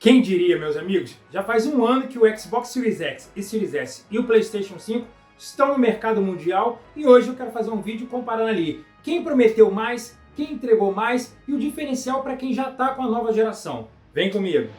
Quem diria, meus amigos? Já faz um ano que o Xbox Series X e Series S e o PlayStation 5 estão no mercado mundial e hoje eu quero fazer um vídeo comparando ali quem prometeu mais, quem entregou mais e o diferencial para quem já está com a nova geração. Vem comigo!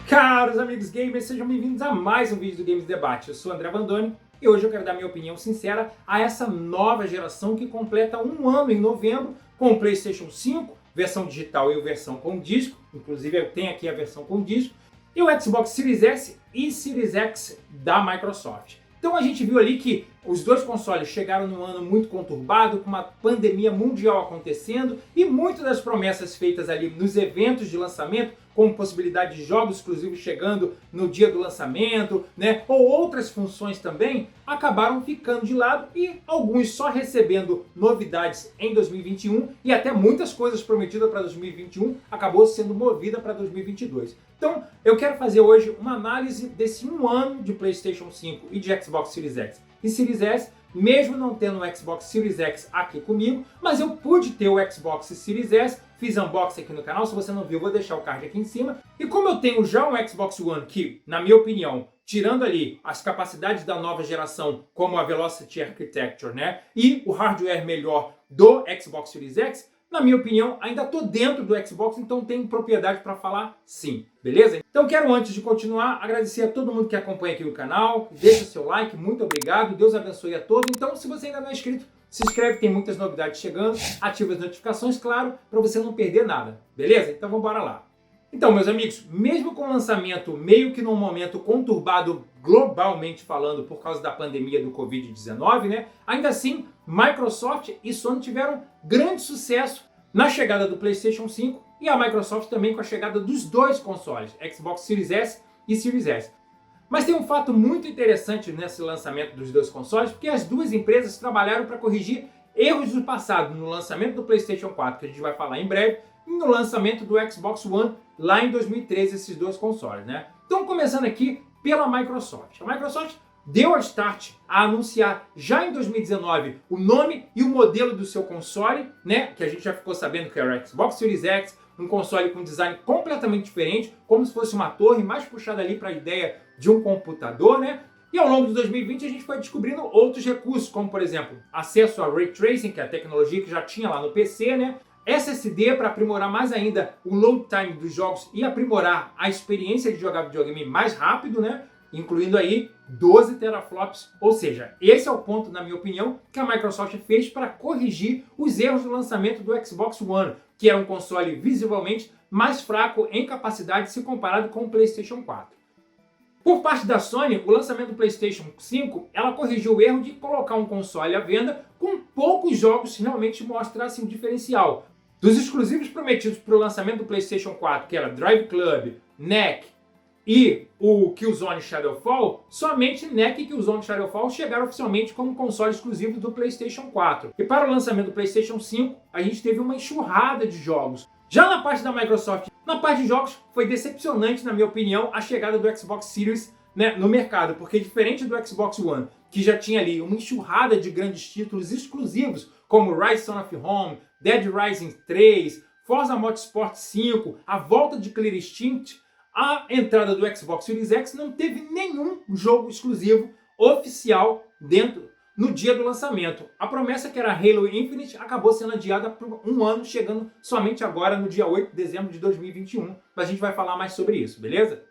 Caros amigos gamers, sejam bem-vindos a mais um vídeo do Games Debate. Eu sou o André Vandoni e hoje eu quero dar minha opinião sincera a essa nova geração que completa um ano em novembro com o PlayStation 5, versão digital e versão com disco, inclusive eu tenho aqui a versão com disco, e o Xbox Series S e Series X da Microsoft. Então a gente viu ali que os dois consoles chegaram num ano muito conturbado, com uma pandemia mundial acontecendo e muitas das promessas feitas ali nos eventos de lançamento, como possibilidade de jogos exclusivos chegando no dia do lançamento, né, ou outras funções também, acabaram ficando de lado e alguns só recebendo novidades em 2021 e até muitas coisas prometidas para 2021 acabou sendo movida para 2022. Então eu quero fazer hoje uma análise desse um ano de PlayStation 5 e de Xbox Series X e Series S, mesmo não tendo o Xbox Series X aqui comigo, mas eu pude ter o Xbox Series S, fiz unboxing aqui no canal, se você não viu, eu vou deixar o card aqui em cima. E como eu tenho já um Xbox One que, na minha opinião, tirando ali as capacidades da nova geração, como a Velocity Architecture, né, e o hardware melhor do Xbox Series X, na minha opinião, ainda estou dentro do Xbox, então tenho propriedade para falar sim, beleza? Então quero, antes de continuar, agradecer a todo mundo que acompanha aqui o canal, deixa o seu like, muito obrigado, Deus abençoe a todos. Então, se você ainda não é inscrito, se inscreve, tem muitas novidades chegando, ativa as notificações, claro, para você não perder nada, beleza? Então vamos embora lá. Então, meus amigos, mesmo com o lançamento meio que num momento conturbado globalmente falando por causa da pandemia do Covid-19, né? Ainda assim, Microsoft e Sony tiveram grande sucesso na chegada do PlayStation 5 e a Microsoft também com a chegada dos dois consoles, Xbox Series S e Series S. Mas tem um fato muito interessante nesse lançamento dos dois consoles, porque as duas empresas trabalharam para corrigir erros do passado no lançamento do PlayStation 4, que a gente vai falar em breve, e no lançamento do Xbox One lá em 2013, esses dois consoles, né? Então, começando aqui pela Microsoft. A Microsoft deu a start a anunciar já em 2019 o nome e o modelo do seu console, né? Que a gente já ficou sabendo que era o Xbox Series X, um console com design completamente diferente, como se fosse uma torre mais puxada ali para a ideia de um computador, né? E ao longo de 2020 a gente foi descobrindo outros recursos, como por exemplo, acesso a Ray Tracing, que é a tecnologia que já tinha lá no PC, né? SSD para aprimorar mais ainda o load time dos jogos e aprimorar a experiência de jogar videogame mais rápido, né? Incluindo aí 12 teraflops, ou seja, esse é o ponto, na minha opinião, que a Microsoft fez para corrigir os erros do lançamento do Xbox One, que era um console visivelmente mais fraco em capacidade se comparado com o PlayStation 4. Por parte da Sony, o lançamento do PlayStation 5, ela corrigiu o erro de colocar um console à venda com poucos jogos que realmente mostrassem um diferencial. Dos exclusivos prometidos para o lançamento do PlayStation 4, que era Drive Club, NEC e o Killzone Shadowfall, somente NEC e Killzone Shadowfall chegaram oficialmente como console exclusivo do PlayStation 4. E para o lançamento do PlayStation 5, a gente teve uma enxurrada de jogos. Já na parte da Microsoft, na parte de jogos, foi decepcionante, na minha opinião, a chegada do Xbox Series, né, no mercado, porque diferente do Xbox One, que já tinha ali uma enxurrada de grandes títulos exclusivos, como Rise Son of Rome, Dead Rising 3, Forza Motorsport 5, a volta de Clear Instinct, a entrada do Xbox Series X não teve nenhum jogo exclusivo oficial dentro no dia do lançamento. A promessa que era Halo Infinite acabou sendo adiada por um ano, chegando somente agora no dia 8 de dezembro de 2021. Mas a gente vai falar mais sobre isso, beleza?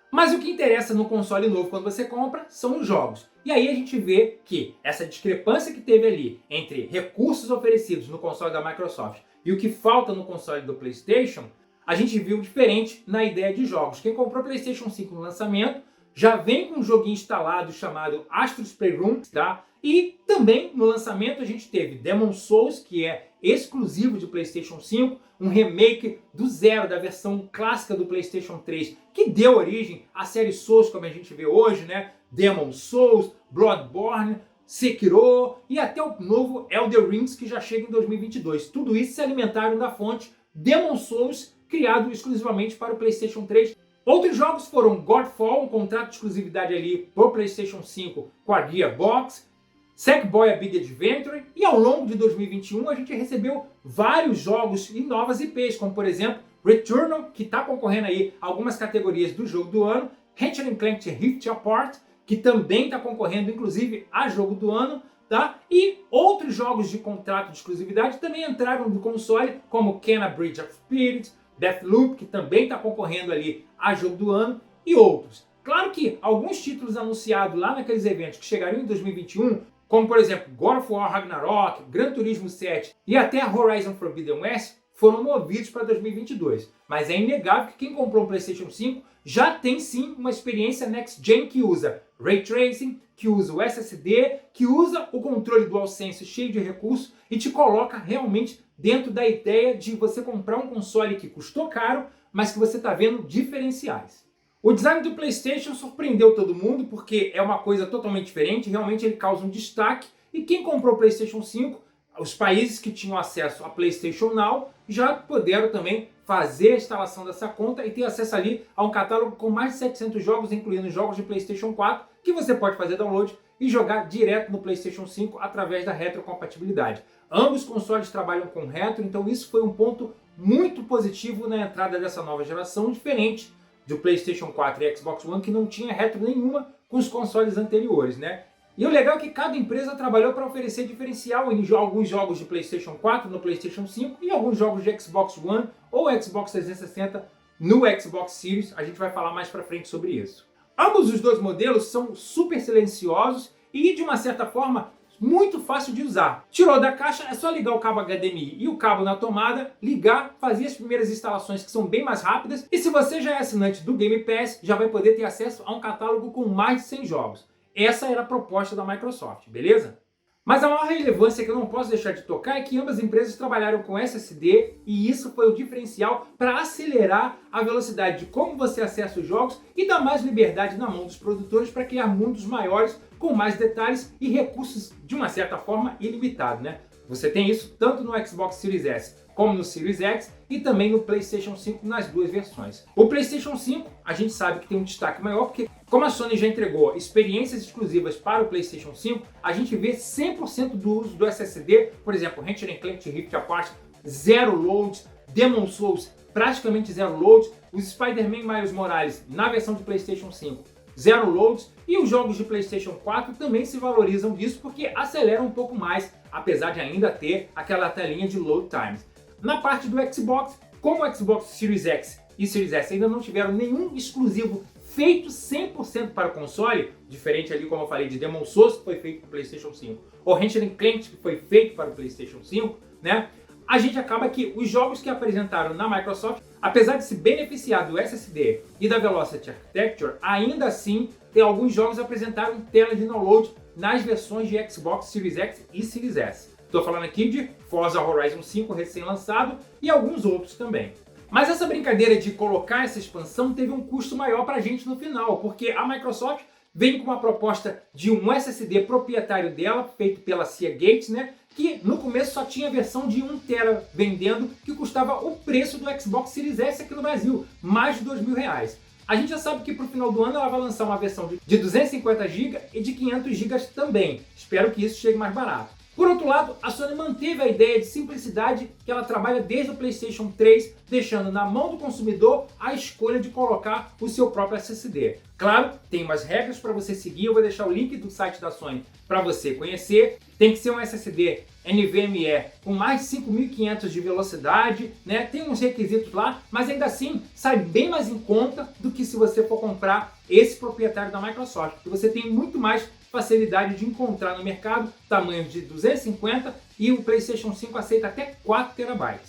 Mas o que interessa no console novo quando você compra são os jogos. E aí a gente vê que essa discrepância que teve ali entre recursos oferecidos no console da Microsoft e o que falta no console do PlayStation, a gente viu diferente na ideia de jogos. Quem comprou o PlayStation 5 no lançamento já vem com um joguinho instalado chamado Astro's Playroom, tá? E também no lançamento a gente teve Demon's Souls, que é exclusivo de PlayStation 5, um remake do zero da versão clássica do PlayStation 3, que deu origem à série Souls como a gente vê hoje, né? Demon's Souls, Bloodborne, Sekiro e até o novo Elder Rings, que já chega em 2022. Tudo isso se alimentaram da fonte Demon's Souls, criado exclusivamente para o PlayStation 3. Outros jogos foram Godfall, um contrato de exclusividade ali por PlayStation 5 com a Gearbox, Sackboy: A Big Adventure, e ao longo de 2021 a gente recebeu vários jogos e novas IPs, como por exemplo Returnal, que está concorrendo aí a algumas categorias do jogo do ano, Ratchet & Clank Rift Apart, que também está concorrendo inclusive a jogo do ano, tá? E outros jogos de contrato de exclusividade também entraram no console, como Kena Bridge of Spirits, Deathloop, que também está concorrendo ali a jogo do ano, e outros. Claro que alguns títulos anunciados lá naqueles eventos que chegariam em 2021, como por exemplo God of War Ragnarok, Gran Turismo 7 e até Horizon Forbidden West, foram movidos para 2022. Mas é inegável que quem comprou um PlayStation 5 já tem sim uma experiência Next Gen que usa Ray Tracing, que usa o SSD, que usa o controle DualSense cheio de recursos e te coloca realmente dentro da ideia de você comprar um console que custou caro, mas que você está vendo diferenciais. O design do PlayStation surpreendeu todo mundo porque é uma coisa totalmente diferente, realmente ele causa um destaque, e quem comprou o PlayStation 5, os países que tinham acesso a PlayStation Now, já puderam também fazer a instalação dessa conta e ter acesso ali a um catálogo com mais de 700 jogos, incluindo jogos de PlayStation 4, que você pode fazer download e jogar direto no PlayStation 5 através da retrocompatibilidade. Ambos consoles trabalham com retro, então isso foi um ponto muito positivo na entrada dessa nova geração, diferente do PlayStation 4 e Xbox One, que não tinha retro nenhuma com os consoles anteriores, né? E o legal é que cada empresa trabalhou para oferecer diferencial em alguns jogos de PlayStation 4 no PlayStation 5 e alguns jogos de Xbox One ou Xbox 360 no Xbox Series. A gente vai falar mais para frente sobre isso. Ambos os dois modelos são super silenciosos e, de uma certa forma, muito fácil de usar. Tirou da caixa, é só ligar o cabo HDMI e o cabo na tomada, ligar, fazer as primeiras instalações que são bem mais rápidas. E se você já é assinante do Game Pass, já vai poder ter acesso a um catálogo com mais de 100 jogos. Essa era a proposta da Microsoft, beleza? Mas a maior relevância que eu não posso deixar de tocar é que ambas empresas trabalharam com SSD e isso foi o diferencial para acelerar a velocidade de como você acessa os jogos e dar mais liberdade na mão dos produtores para criar mundos maiores com mais detalhes e recursos de uma certa forma ilimitado, né? Você tem isso tanto no Xbox Series S como no Series X e também no PlayStation 5 nas duas versões. O PlayStation 5 a gente sabe que tem um destaque maior porque, como a Sony já entregou experiências exclusivas para o PlayStation 5, a gente vê 100% do uso do SSD, por exemplo, Ratchet & Clank Rift Apart, zero loads, Demon's Souls praticamente zero loads, os Spider-Man Miles Morales na versão de PlayStation 5, zero loads, e os jogos de PlayStation 4 também se valorizam disso porque aceleram um pouco mais, apesar de ainda ter aquela telinha de load times. Na parte do Xbox, como o Xbox Series X e Series S ainda não tiveram nenhum exclusivo feito 100% para o console, diferente ali, como eu falei, de Demon's Souls, que foi feito para o PlayStation 5, ou Ratchet & Clank, que foi feito para o PlayStation 5, né? A gente acaba que os jogos que apresentaram na Microsoft, apesar de se beneficiar do SSD e da Velocity Architecture, ainda assim tem alguns jogos apresentaram tela de download nas versões de Xbox Series X e Series S. Estou falando aqui de Forza Horizon 5 recém-lançado e alguns outros também. Mas essa brincadeira de colocar essa expansão teve um custo maior para a gente no final, porque a Microsoft vem com uma proposta de um SSD proprietário dela, feito pela Seagate, né? Que no começo só tinha a versão de 1 TB vendendo, que custava o preço do Xbox Series S aqui no Brasil, mais de R$2.000. A gente já sabe que para o final do ano ela vai lançar uma versão de 250 GB e de 500 GB também. Espero que isso chegue mais barato. Por outro lado, a Sony manteve a ideia de simplicidade que ela trabalha desde o PlayStation 3, deixando na mão do consumidor a escolha de colocar o seu próprio SSD. Claro, tem umas regras para você seguir, eu vou deixar o link do site da Sony para você conhecer. Tem que ser um SSD NVMe com mais de 5.500 de velocidade, né? Tem uns requisitos lá, mas ainda assim sai bem mais em conta do que se você for comprar esse proprietário da Microsoft, porque você tem muito mais facilidade de encontrar no mercado tamanhos de 250 e o PlayStation 5 aceita até 4 TB.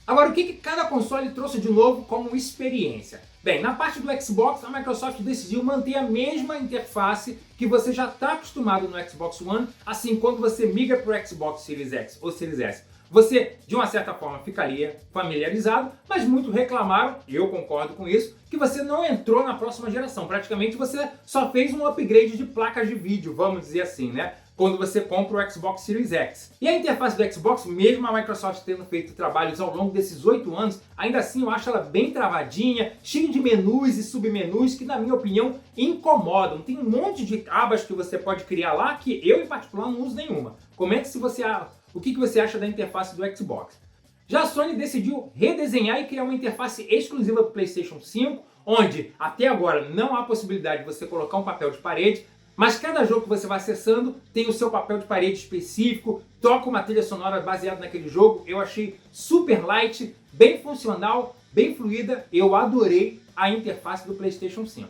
Agora, o que cada console trouxe de novo como experiência? Bem, na parte do Xbox, a Microsoft decidiu manter a mesma interface que você já está acostumado no Xbox One, assim quando você migra para o Xbox Series X ou Series S. Você, de uma certa forma, ficaria familiarizado, mas muito reclamaram, e eu concordo com isso, que você não entrou na próxima geração. Praticamente você só fez um upgrade de placas de vídeo, vamos dizer assim, né? quando você compra o Xbox Series X. E a interface do Xbox, mesmo a Microsoft tendo feito trabalhos ao longo desses 8 anos, ainda assim eu acho ela bem travadinha, cheia de menus e submenus que, na minha opinião, incomodam. Tem um monte de abas que você pode criar lá que eu, em particular, não uso nenhuma. Comente o que você acha da interface do Xbox. Já a Sony decidiu redesenhar e criar uma interface exclusiva para o PlayStation 5, onde até agora não há possibilidade de você colocar um papel de parede, mas cada jogo que você vai acessando tem o seu papel de parede específico, toca uma trilha sonora baseada naquele jogo. Eu achei super light, bem funcional, bem fluida. Eu adorei a interface do PlayStation 5.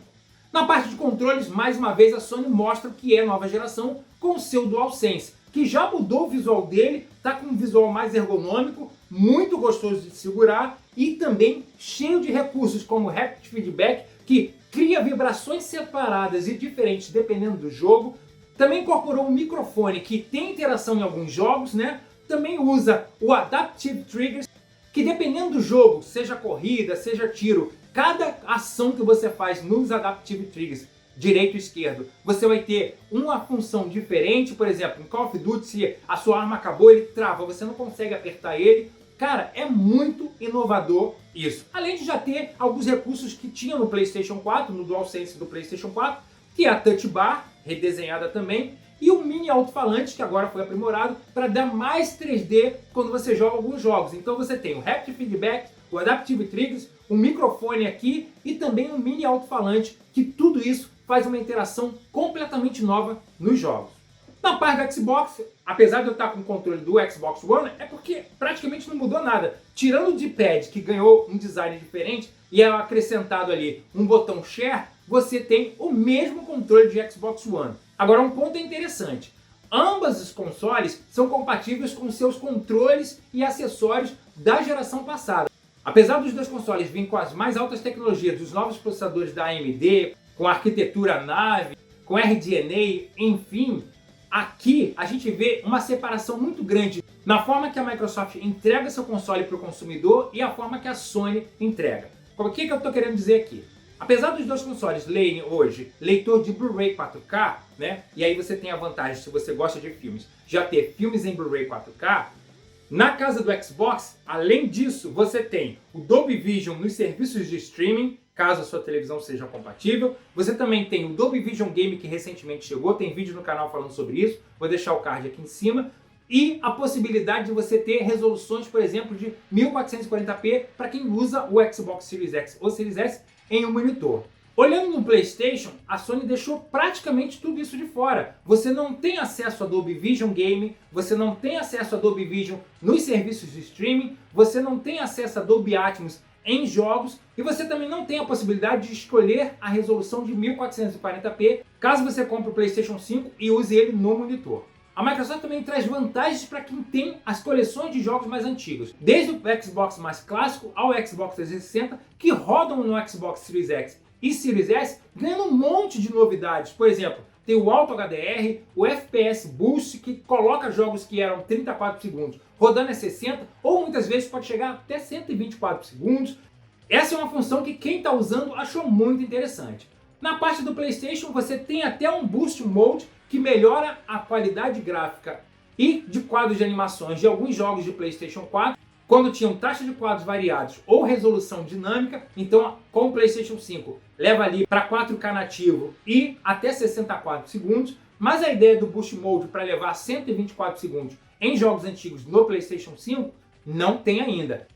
Na parte de controles, mais uma vez a Sony mostra o que é nova geração com o seu DualSense, que já mudou o visual dele, está com um visual mais ergonômico, muito gostoso de segurar e também cheio de recursos como Haptic Feedback, que cria vibrações separadas e diferentes dependendo do jogo. Também incorporou um microfone que tem interação em alguns jogos, né? Também usa o Adaptive Triggers, que dependendo do jogo, seja corrida, seja tiro, cada ação que você faz nos Adaptive Triggers, direito e esquerdo, você vai ter uma função diferente. Por exemplo, em Call of Duty, se a sua arma acabou, ele trava, você não consegue apertar ele. Cara, é muito inovador isso. Além de já ter alguns recursos que tinha no PlayStation 4, no DualSense do PlayStation 4, que é a Touch Bar, redesenhada também, e o mini alto-falante, que agora foi aprimorado para dar mais 3D quando você joga alguns jogos. Então você tem o Haptic Feedback, o Adaptive Triggers, um microfone aqui e também um mini alto-falante, que tudo isso faz uma interação completamente nova nos jogos. Na parte do Xbox, apesar de eu estar com o controle do Xbox One, é porque praticamente não mudou nada. Tirando o D-pad, que ganhou um design diferente, e é acrescentado ali um botão Share, você tem o mesmo controle de Xbox One. Agora, um ponto interessante. Ambos os consoles são compatíveis com seus controles e acessórios da geração passada. Apesar dos dois consoles virem com as mais altas tecnologias dos novos processadores da AMD, com arquitetura Navi, com RDNA, enfim, aqui a gente vê uma separação muito grande na forma que a Microsoft entrega seu console para o consumidor e a forma que a Sony entrega. O que eu estou querendo dizer aqui? Apesar dos dois consoles lerem hoje leitor de Blu-ray 4K, né? E aí você tem a vantagem, se você gosta de filmes, já ter filmes em Blu-ray 4K, na casa do Xbox, além disso, você tem o Dolby Vision nos serviços de streaming, caso a sua televisão seja compatível. Você também tem o Dolby Vision Game, que recentemente chegou, tem vídeo no canal falando sobre isso, vou deixar o card aqui em cima. E a possibilidade de você ter resoluções, por exemplo, de 1440p para quem usa o Xbox Series X ou Series S em um monitor. Olhando no PlayStation, a Sony deixou praticamente tudo isso de fora. Você não tem acesso a Dolby Vision Game, você não tem acesso a Dolby Vision nos serviços de streaming, você não tem acesso a Dolby Atmos em jogos e você também não tem a possibilidade de escolher a resolução de 1440p caso você compre o PlayStation 5 e use ele no monitor. A Microsoft também traz vantagens para quem tem as coleções de jogos mais antigos, desde o Xbox mais clássico ao Xbox 360, que rodam no Xbox Series X e Series S, ganhando um monte de novidades. Por exemplo, tem o Auto HDR, o FPS Boost, que coloca jogos que eram 34 segundos rodando a 60, ou muitas vezes pode chegar até 124 segundos. Essa é uma função que quem está usando achou muito interessante. Na parte do PlayStation, você tem até um Boost Mode, que melhora a qualidade gráfica e de quadros de animações de alguns jogos de PlayStation 4, quando tinham taxa de quadros variados ou resolução dinâmica. Então, com o PlayStation 5, leva ali para 4K nativo e até 64 segundos, mas a ideia do Boost Mode para levar 124 segundos em jogos antigos no PlayStation 5 não tem ainda.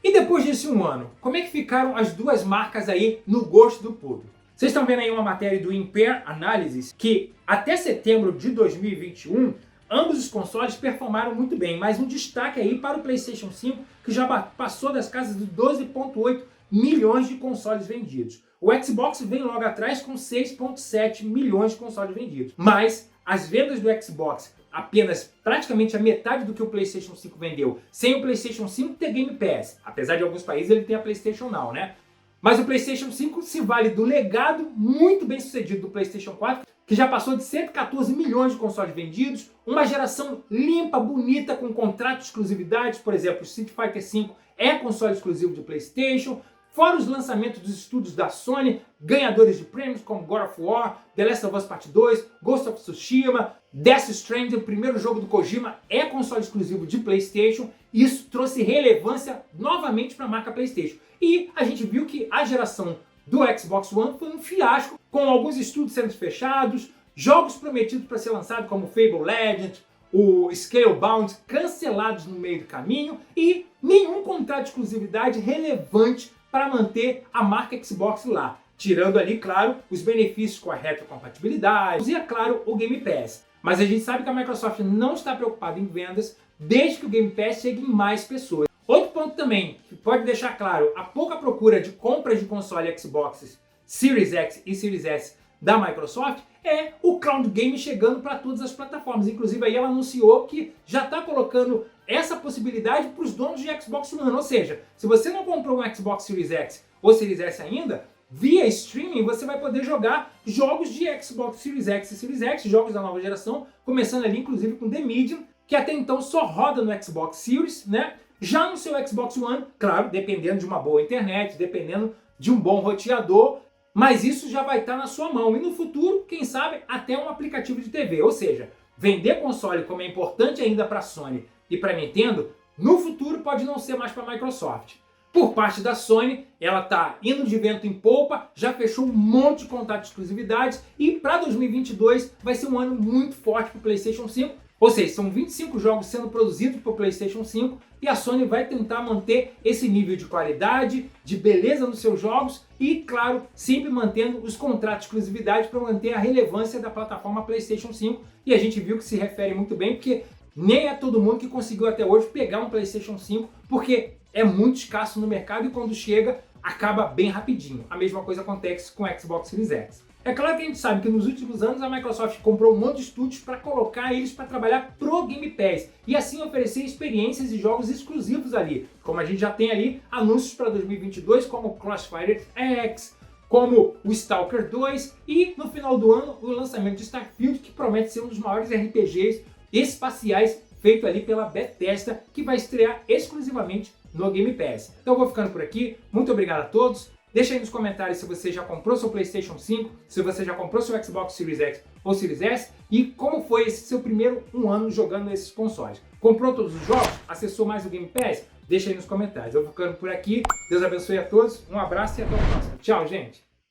E depois desse um ano, como é que ficaram as duas marcas aí no gosto do público? Vocês estão vendo aí uma matéria do Impair Analysis que até setembro de 2021 ambos os consoles performaram muito bem, mas um destaque aí para o PlayStation 5, que já passou das casas de 12,8 milhões de consoles vendidos. O Xbox vem logo atrás com 6,7 milhões de consoles vendidos. Mas as vendas do Xbox, apenas praticamente a metade do que o PlayStation 5 vendeu, sem o PlayStation 5 ter Game Pass. Apesar de alguns países ele ter a PlayStation Now, né? Mas o PlayStation 5 se vale do legado muito bem sucedido do PlayStation 4, que já passou de 114 milhões de consoles vendidos, uma geração limpa, bonita, com contrato de exclusividade. Por exemplo, o Street Fighter V é console exclusivo de PlayStation, fora os lançamentos dos estúdios da Sony, ganhadores de prêmios como God of War, The Last of Us Part 2, Ghost of Tsushima, Death Stranding, o primeiro jogo do Kojima é console exclusivo de PlayStation, e isso trouxe relevância novamente para a marca PlayStation. E a gente viu que a geração do Xbox One foi um fiasco, com alguns estúdios sendo fechados, jogos prometidos para ser lançados como Fable Legends, o Scalebound cancelados no meio do caminho e nenhum contrato de exclusividade relevante para manter a marca Xbox lá, tirando ali, claro, os benefícios com a retrocompatibilidade e, é claro, o Game Pass. Mas a gente sabe que a Microsoft não está preocupada em vendas desde que o Game Pass chegue em mais pessoas. Outro ponto também, que pode deixar claro a pouca procura de compras de console Xbox Series X e Series S da Microsoft, é o Cloud Game chegando para todas as plataformas. Inclusive aí ela anunciou que já está colocando essa possibilidade para os donos de Xbox One. Ou seja, se você não comprou um Xbox Series X ou Series S ainda, via streaming você vai poder jogar jogos de Xbox Series X e Series X, jogos da nova geração, começando ali inclusive com The Medium, que até então só roda no Xbox Series, né? Já no seu Xbox One, claro, dependendo de uma boa internet, dependendo de um bom roteador, mas isso já vai estar na sua mão. E no futuro, quem sabe, até um aplicativo de TV. Ou seja, vender console como é importante ainda para a Sony e para a Nintendo, no futuro pode não ser mais para a Microsoft. Por parte da Sony, ela está indo de vento em polpa, já fechou um monte de contratos de exclusividades e para 2022 vai ser um ano muito forte para o PlayStation 5. Ou seja, são 25 jogos sendo produzidos para o PlayStation 5 e a Sony vai tentar manter esse nível de qualidade, de beleza nos seus jogos e, claro, sempre mantendo os contratos de exclusividade para manter a relevância da plataforma PlayStation 5. E a gente viu que se refere muito bem, porque nem é todo mundo que conseguiu até hoje pegar um PlayStation 5, porque é muito escasso no mercado e quando chega, acaba bem rapidinho. A mesma coisa acontece com o Xbox Series X. É claro que a gente sabe que nos últimos anos a Microsoft comprou um monte de estúdios para colocar eles para trabalhar pro Game Pass e assim oferecer experiências e jogos exclusivos ali. Como a gente já tem ali anúncios para 2022 como Crossfire X, como o Stalker 2 e no final do ano o lançamento de Starfield, que promete ser um dos maiores RPGs espaciais feito ali pela Bethesda, que vai estrear exclusivamente no Game Pass. Então eu vou ficando por aqui, muito obrigado a todos. Deixa aí nos comentários se você já comprou seu PlayStation 5, se você já comprou seu Xbox Series X ou Series S e como foi esse seu primeiro ano jogando esses consoles. Comprou todos os jogos? Acessou mais o Game Pass? Deixa aí nos comentários. Eu vou ficando por aqui. Deus abençoe a todos. Um abraço e até o próximo. Tchau, gente!